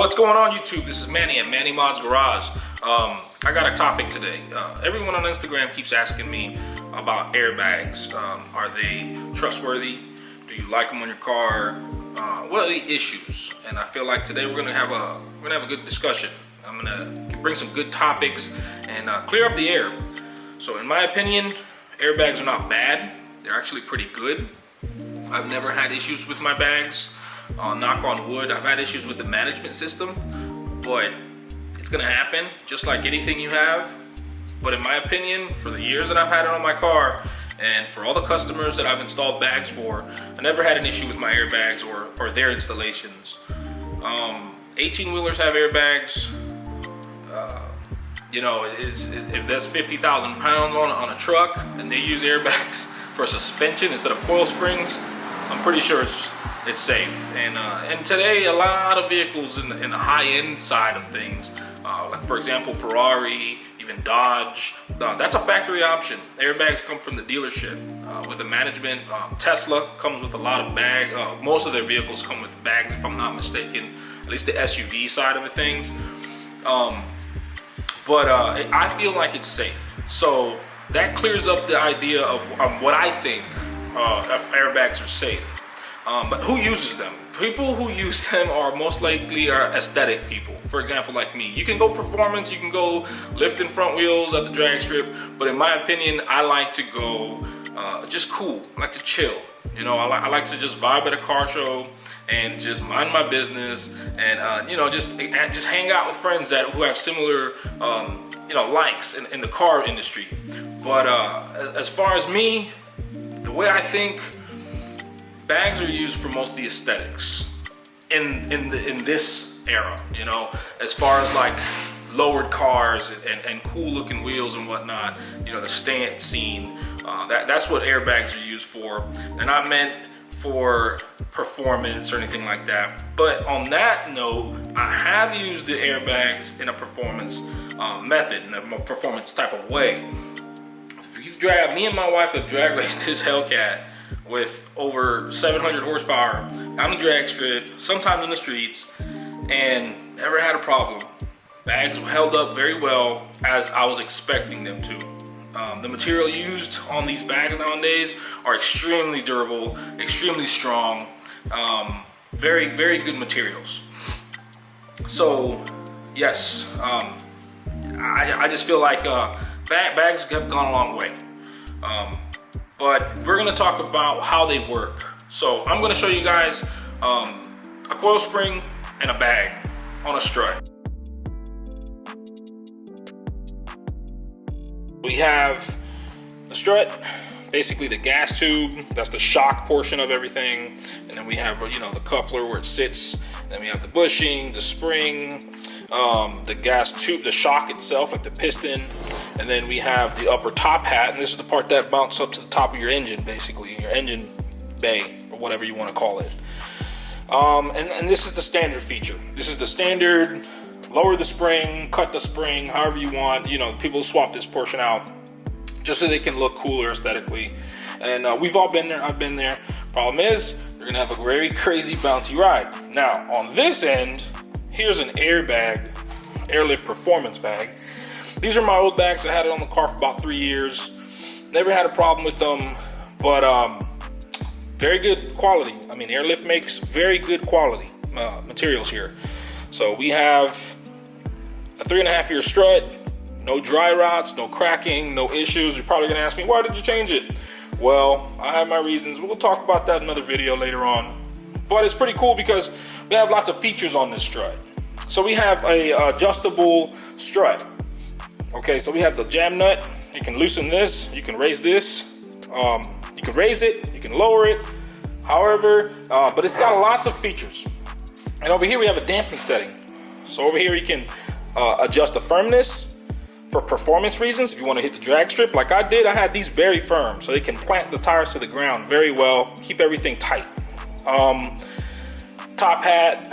What's going on, YouTube? This is Manny at Manny Mod's Garage. I got a topic today. Everyone on Instagram keeps asking me about airbags. Are they trustworthy? Do you like them on your car? What are the issues? And I feel like today we're gonna have a good discussion. I'm gonna bring some good topics and clear up the air. So in my opinion, airbags are not bad. They're actually pretty good. I've never had issues with my bags. Knock on wood, I've had issues with the management system, but it's gonna happen just like anything you have. But in my opinion, for the years that I've had it on my car and for all the customers that I've installed bags for, I never had an issue with my airbags or their installations. 18-wheelers have airbags. You know, if that's 50,000 pounds on a truck and they use airbags for suspension instead of coil springs, I'm pretty sure it's safe. And today, a lot of vehicles in the high-end side of things, like for example Ferrari, even Dodge, that's a factory option. Airbags come from the dealership. With the management, Tesla comes with a lot of bags. Most of their vehicles come with bags, if I'm not mistaken, at least the SUV side of the things. But I feel like it's safe. So that clears up the idea of what I think if airbags are safe. But who uses them? People who use them are most likely aesthetic people. For example, like me. You can go performance, you can go lifting front wheels at the drag strip, but in my opinion, I like to go just cool. I like to chill. You know, I like to just vibe at a car show and just mind my business and you know, just hang out with friends who have similar you know, likes in the car industry. But as far as me, the way I think, bags are used for most of the aesthetics in this era, you know, as far as like lowered cars and cool looking wheels and whatnot, you know, the stance scene, that's what airbags are used for. They're not meant for performance or anything like that. But on that note, I have used the airbags in a performance method, in a performance type of way. Me and my wife have drag raced this HELLCAT with over 700 horsepower on the drag strip, sometimes in the streets, and never had a problem. Bags held up very well as I was expecting them to. The material used on these bags nowadays are extremely durable, extremely strong, very, very good materials. So, yes, I just feel like bags have gone a long way. But we're gonna talk about how they work. So I'm gonna show you guys a coil spring and a bag on a strut. We have the strut, basically the gas tube, that's the shock portion of everything. And then we have, you know, the coupler where it sits. And then we have the bushing, the spring, the gas tube, the shock itself, like the piston. And then we have the upper top hat, and this is the part that mounts up to the top of your engine, basically, your engine bay, or whatever you want to call it. And this is the standard feature. This is the standard, lower the spring, cut the spring, however you want. You know, people swap this portion out just so they can look cooler aesthetically. And we've all been there, I've been there. Problem is, you're gonna have a very crazy bouncy ride. Now, on this end, here's an airlift performance bag. These are my old bags. I had it on the car for about 3 years. Never had a problem with them, but very good quality. I mean, Airlift makes very good quality materials here. So we have a 3.5-year strut, no dry rots, no cracking, no issues. You're probably gonna ask me, why did you change it? Well, I have my reasons. We'll talk about that in another video later on. But it's pretty cool because we have lots of features on this strut. So we have a adjustable strut. Okay, so we have the jam nut. You can loosen this, you can raise this, you can raise it, you can lower it, however, but it's got lots of features. And over here we have a damping setting. So over here you can adjust the firmness for performance reasons. If you want to hit the drag strip like I did, I had these very firm, so they can plant the tires to the ground very well, keep everything tight. Top hat,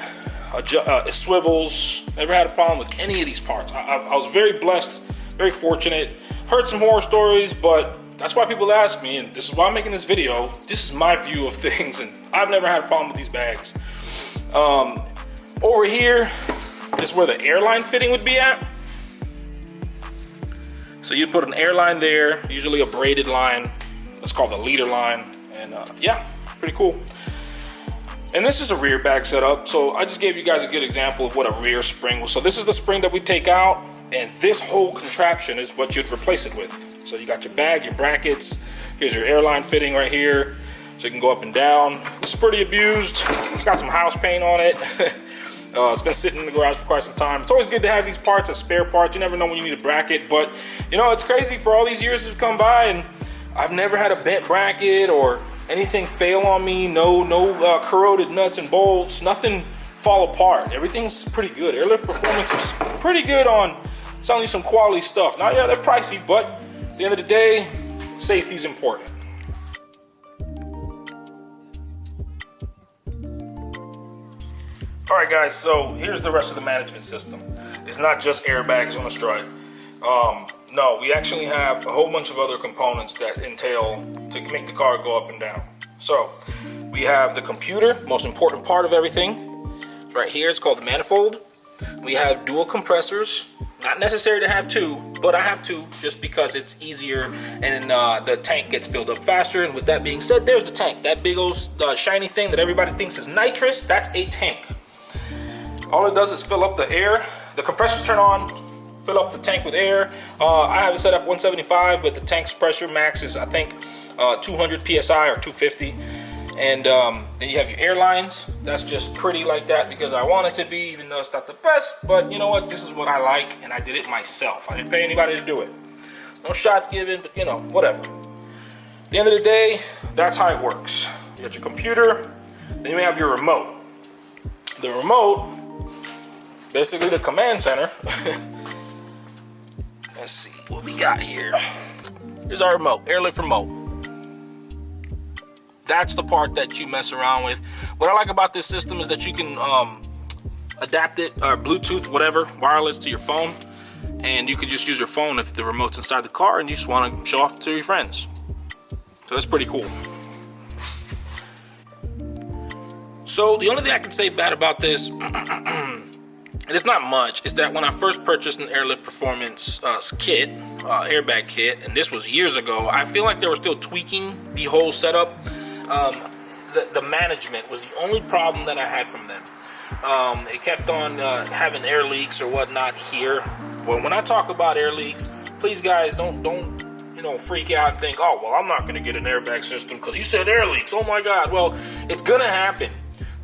it swivels. Never had a problem with any of these parts. I was very blessed, very fortunate. Heard some horror stories, but that's why people ask me, and this is why I'm making this video. This is my view of things, and I've never had a problem with these bags. Over here, this is where the airline fitting would be at. So you'd put an airline there, usually a braided line. That's called the leader line. And yeah, pretty cool. And this is a rear bag setup. So I just gave you guys a good example of what a rear spring was. So this is the spring that we take out, and this whole contraption is what you'd replace it with. So you got your bag, your brackets. Here's your airline fitting right here. So you can go up and down. This is pretty abused. It's got some house paint on it. It's been sitting in the garage for quite some time. It's always good to have these parts as spare parts. You never know when you need a bracket, but you know, it's crazy for all these years that have come by and I've never had a bent bracket or anything fail on me. No corroded nuts and bolts, nothing fall apart. Everything's pretty good. Airlift Performance is pretty good on selling you some quality stuff. Now, yeah, they're pricey, but at the end of the day, safety's important. All right, guys, so here's the rest of the management system. It's not just airbags on the strut. No, we actually have a whole bunch of other components that entail to make the car go up and down. So we have the computer, most important part of everything. It's right here, it's called the manifold. We have dual compressors. Not necessary to have two, but I have two just because it's easier and the tank gets filled up faster. And with that being said, there's the tank. That big old shiny thing that everybody thinks is nitrous, that's a tank. All it does is fill up the air. The compressors turn on, fill up the tank with air. I have it set up 175, but the tank's pressure max is, I think, 200 PSI or 250. And then you have your airlines. That's just pretty like that because I want it to be, even though it's not the best. But you know what? This is what I like, and I did it myself. I didn't pay anybody to do it. No shots given, but you know, whatever. At the end of the day, that's how it works. You got your computer, then you have your remote. The remote, basically the command center. Let's see what we got here. Here's our remote, airlift remote. That's the part that you mess around with. What I like about this system is that you can adapt it, or Bluetooth, whatever, wireless to your phone. And you could just use your phone if the remote's inside the car and you just want to show off to your friends. So that's pretty cool. So the only thing I can say bad about this, and it's not much, is that when I first purchased an Airlift Performance kit, airbag kit, and this was years ago, I feel like they were still tweaking the whole setup. The management was the only problem that I had from them. It kept on having air leaks or whatnot here. But when I talk about air leaks, please guys don't you know, freak out and think, oh well, I'm not gonna get an airbag system because you said air leaks. Oh my God. Well, it's gonna happen.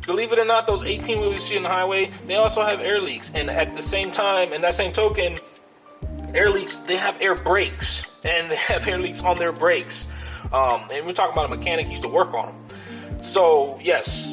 Believe it or not, those 18-wheelers you see on the highway, they also have air leaks. And at the same time, in that same token, air leaks, they have air brakes, and they have air leaks on their brakes. And we're talking about a mechanic who used to work on them. So yes,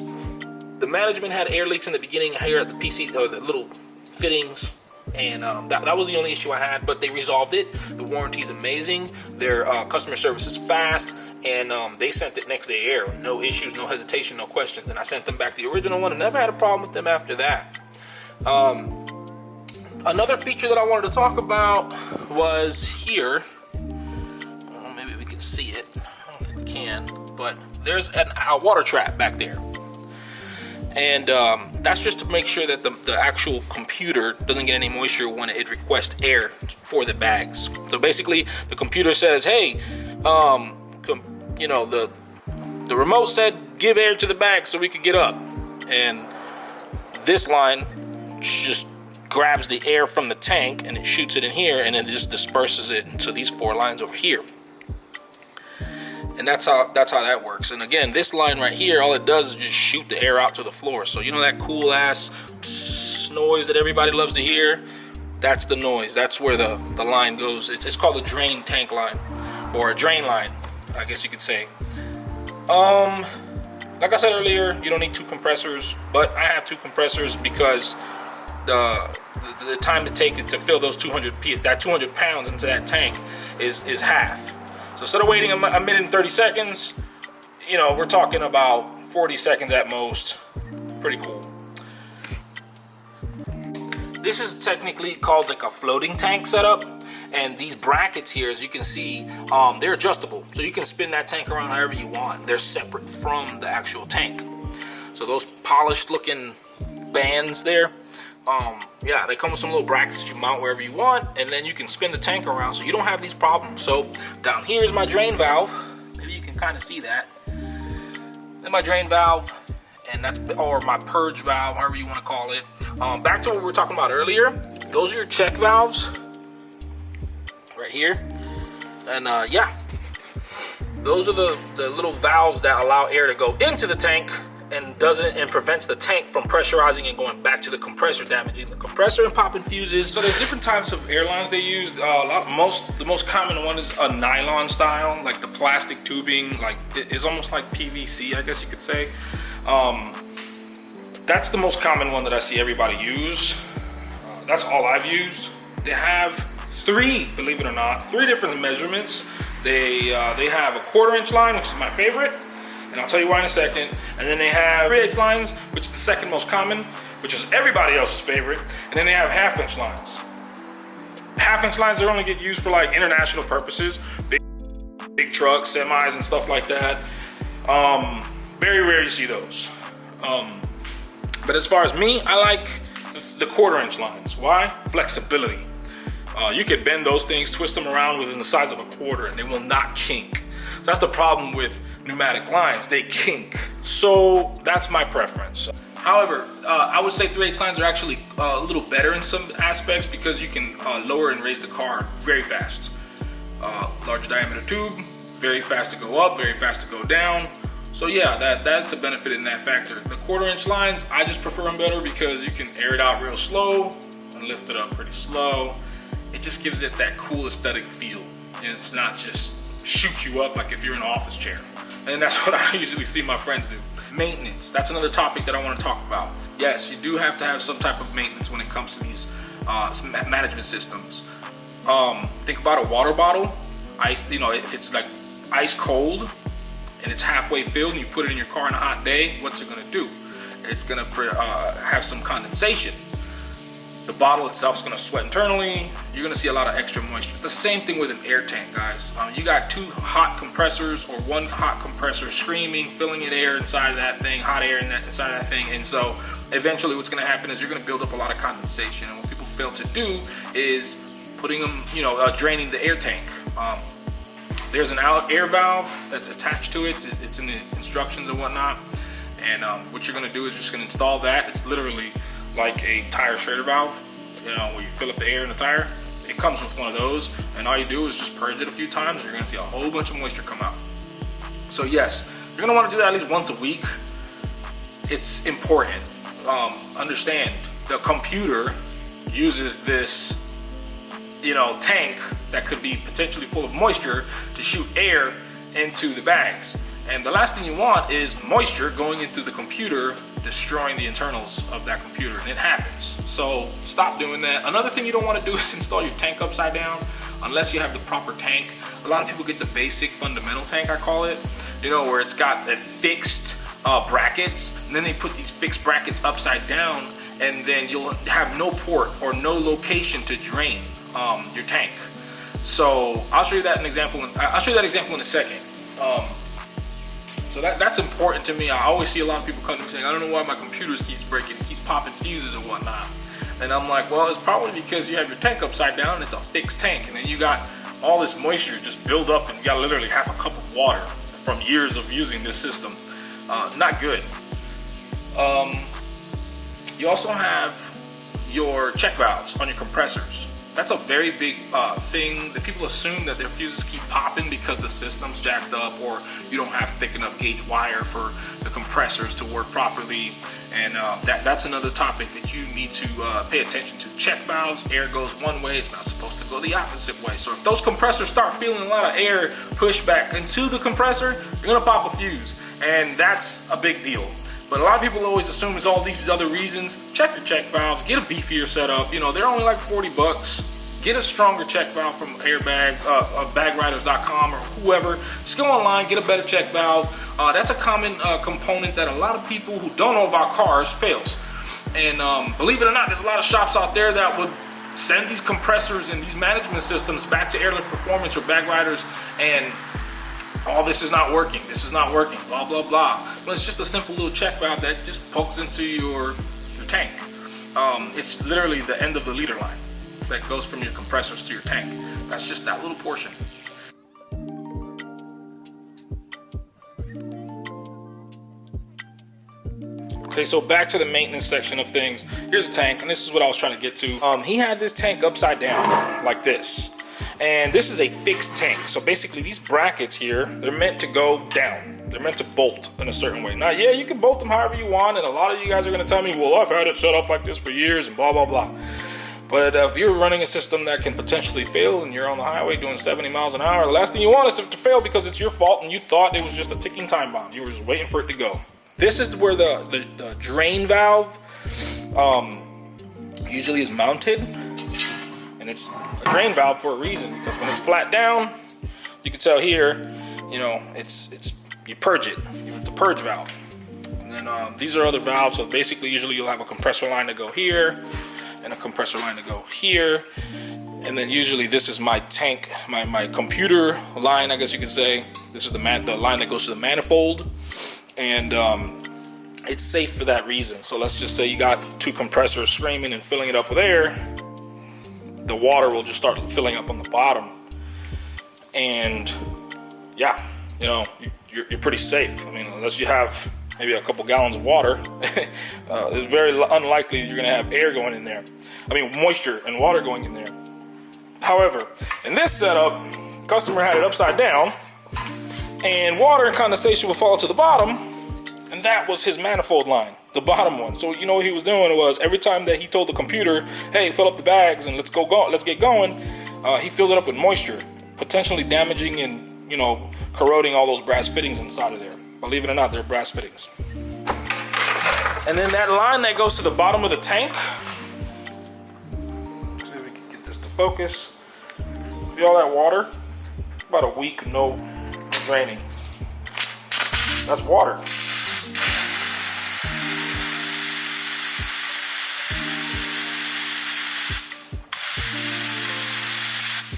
the management had air leaks in the beginning here at the PC, or the little fittings, and that was the only issue I had, but they resolved it. The warranty is amazing. Their customer service is fast, and they sent it next day air. No issues, no hesitation, no questions. And I sent them back the original one and never had a problem with them after that. Another feature that I wanted to talk about was here. Maybe we can see it. I don't think we can, but there's a water trap back there. And that's just to make sure that the actual computer doesn't get any moisture when it requests air for the bags. So basically, the computer says, hey, you know, the remote said give air to the bag so we could get up. And this line just grabs the air from the tank and it shoots it in here, and then just disperses it into these 4 lines over here. And that's how that works. And again, this line right here, all it does is just shoot the air out to the floor. So you know that cool ass noise that everybody loves to hear? That's the noise. That's where the line goes. It's called a drain tank line, or a drain line, I guess you could say. Like I said earlier, you don't need 2 compressors, but I have 2 compressors because the time to take it to fill those 200 pounds into that tank is half. So instead of waiting a minute and 30 seconds, you know, we're talking about 40 seconds at most. Pretty cool. This is technically called like a floating tank setup. And these brackets here, as you can see, they're adjustable. So you can spin that tank around however you want. They're separate from the actual tank. So those polished looking bands there, Yeah, they come with some little brackets you mount wherever you want, and then you can spin the tank around so you don't have these problems. So down here is my drain valve. Maybe you can kind of see that. Then my drain valve, and that's, or my purge valve, however you want to call it. Back to what we were talking about earlier. Those are your check valves right here. And yeah, those are the little valves that allow air to go into the tank and prevents the tank from pressurizing and going back to the compressor, damaging the compressor and popping fuses. So there's different types of airlines they use. The most common one is a nylon style, like the plastic tubing, like it's almost like PVC, I guess you could say. That's the most common one that I see everybody use. That's all I've used. They have three, believe it or not, three different measurements. They have a 1/4 inch line, which is my favorite, and I'll tell you why in a second. And then they have 3/8 lines, which is the second most common, which is everybody else's favorite. And then they have 1/2 inch lines. 1/2 inch lines, they only get used for like international purposes, big trucks, semis, and stuff like that. Very rare you see those. But as far as me, I like the 1/4 inch lines. Why? Flexibility. You can bend those things, twist them around within the size of a 1/4, and they will not kink. So that's the problem with pneumatic lines, they kink. So that's my preference. However, I would say 3/8 lines are actually a little better in some aspects because you can lower and raise the car very fast. Larger diameter tube, very fast to go up, very fast to go down. So yeah, that's a benefit in that factor. The 1/4 inch lines, I just prefer them better because you can air it out real slow and lift it up pretty slow. It just gives it that cool aesthetic feel. It's not just shoot you up like if you're in an office chair. And that's what I usually see my friends do. Maintenance, that's another topic that I want to talk about. Yes, you do have to have some type of maintenance when it comes to these management systems. Think about a water bottle, ice, if it's like ice cold and it's halfway filled and you put it in your car on a hot day, what's it gonna do? It's gonna have some condensation. The bottle itself is gonna sweat internally. You're gonna see a lot of extra moisture. It's the same thing with an air tank, guys. You got two hot compressors or one hot compressor screaming, filling in air inside of that thing, hot air inside of that thing. And so eventually what's gonna happen is you're gonna build up a lot of condensation. And what people fail to do is putting them, draining the air tank. There's an air valve that's attached to it. It's in the instructions and whatnot. And what you're gonna do is you're just gonna install that. It's literally like a tire shredder valve, where you fill up the air in the tire. It comes with one of those, and all you do is just purge it a few times, and you're gonna see a whole bunch of moisture come out. So yes, you're gonna wanna do that at least once a week. It's important. Understand, the computer uses this, tank that could be potentially full of moisture to shoot air into the bags. And the last thing you want is moisture going into the computer, destroying the internals of that computer, and it happens. So stop doing that. Another thing you don't want to do is install your tank upside down unless you have the proper tank. A lot of people get the basic fundamental tank, I call it, where it's got a fixed brackets, and then they put these fixed brackets upside down, and then you'll have no port or no location to drain your tank. So I'll show you that example in a second. So that's important to me. I always see a lot of people come to me saying, I don't know why my computer keeps breaking, it keeps popping fuses and whatnot. And I'm like, well, it's probably because you have your tank upside down and it's a fixed tank, and then you got all this moisture just build up, and you got literally half a cup of water from years of using this system. Not good. You also have your check valves on your compressors. That's a very big thing that people assume that their fuses keep popping because the system's jacked up, or you don't have thick enough gauge wire for the compressors to work properly. And that's another topic that you need to pay attention to. Check valves, air goes one way, it's not supposed to go the opposite way. So if those compressors start feeling a lot of air push back into the compressor, you're gonna pop a fuse, and that's a big deal. But a lot of people always assume it's all these other reasons. Check your check valves, get a beefier setup. They're only like 40 bucks. Get a stronger check valve from bagriders.com or whoever. Just go online, get a better check valve. That's a common component that a lot of people who don't know about cars fails. And believe it or not, there's a lot of shops out there that would send these compressors and these management systems back to Airlift Performance or Bagriders, and this is not working, blah, blah, blah. Well, it's just a simple little check valve that just pokes into your tank. it's literally the end of the leader line that goes from your compressors to your tank. That's just that little portion. Okay, so back to the maintenance section of things. Here's the tank, and this is what I was trying to get to. He had this tank upside down like this, and this is a fixed tank. So basically these brackets here, they're meant to go down. They're meant to bolt in a certain way. Now, yeah, you can bolt them however you want, and a lot of you guys are gonna tell me, well, I've had it set up like this for years and blah, blah, blah. But if you're running a system that can potentially fail and you're on the highway doing 70 miles an hour, the last thing you want is to fail because it's your fault and you thought it was just a ticking time bomb. You were just waiting for it to go. This is where the drain valve usually is mounted, and it's a drain valve for a reason, because when it's flat down, you can tell here, you know, it's you purge it with the purge valve. And then these are other valves. So basically, usually you'll have a compressor line to go here and a compressor line to go here, and then usually this is my tank, my computer line, I guess you could say. This is the line that goes to the manifold. And it's safe for that reason. So let's just say you got two compressors screaming and filling it up with air. The water will just start filling up on the bottom, and yeah, you know, you're pretty safe. I mean, unless you have maybe a couple gallons of water, it's very unlikely you're gonna have air going in there. I mean, moisture and water going in there. However, in this setup, customer had it upside down, and water and condensation will fall to the bottom, and that was his manifold line, the bottom one. So you know what he was doing was, every time that he told the computer, hey, fill up the bags and let's get going, he filled it up with moisture, potentially damaging and, you know, corroding all those brass fittings inside of there. Believe it or not, they're brass fittings. And then that line that goes to the bottom of the tank, see if we can get this to focus. See all that water? About a week, no draining. That's water.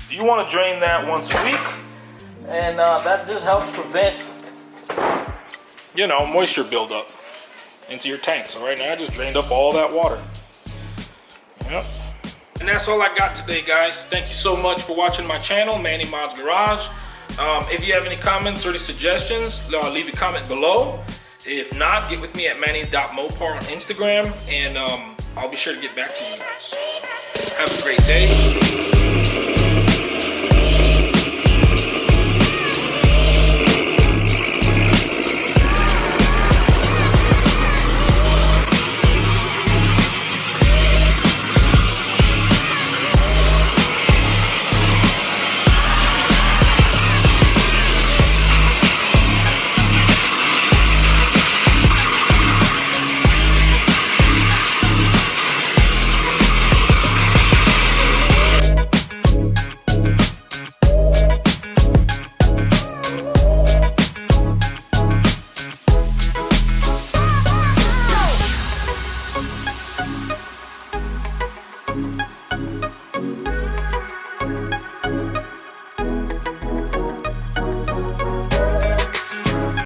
You want to drain that once a week, and that just helps prevent, you know, moisture buildup into your tank. So right now I just drained up all that water. Yep. And that's all I got today, guys. Thank you so much for watching my channel, Manny Mods Garage. If you have any comments or any suggestions, leave a comment below. If not, get with me at manny.mopar on Instagram, and I'll be sure to get back to you guys. Have a great day.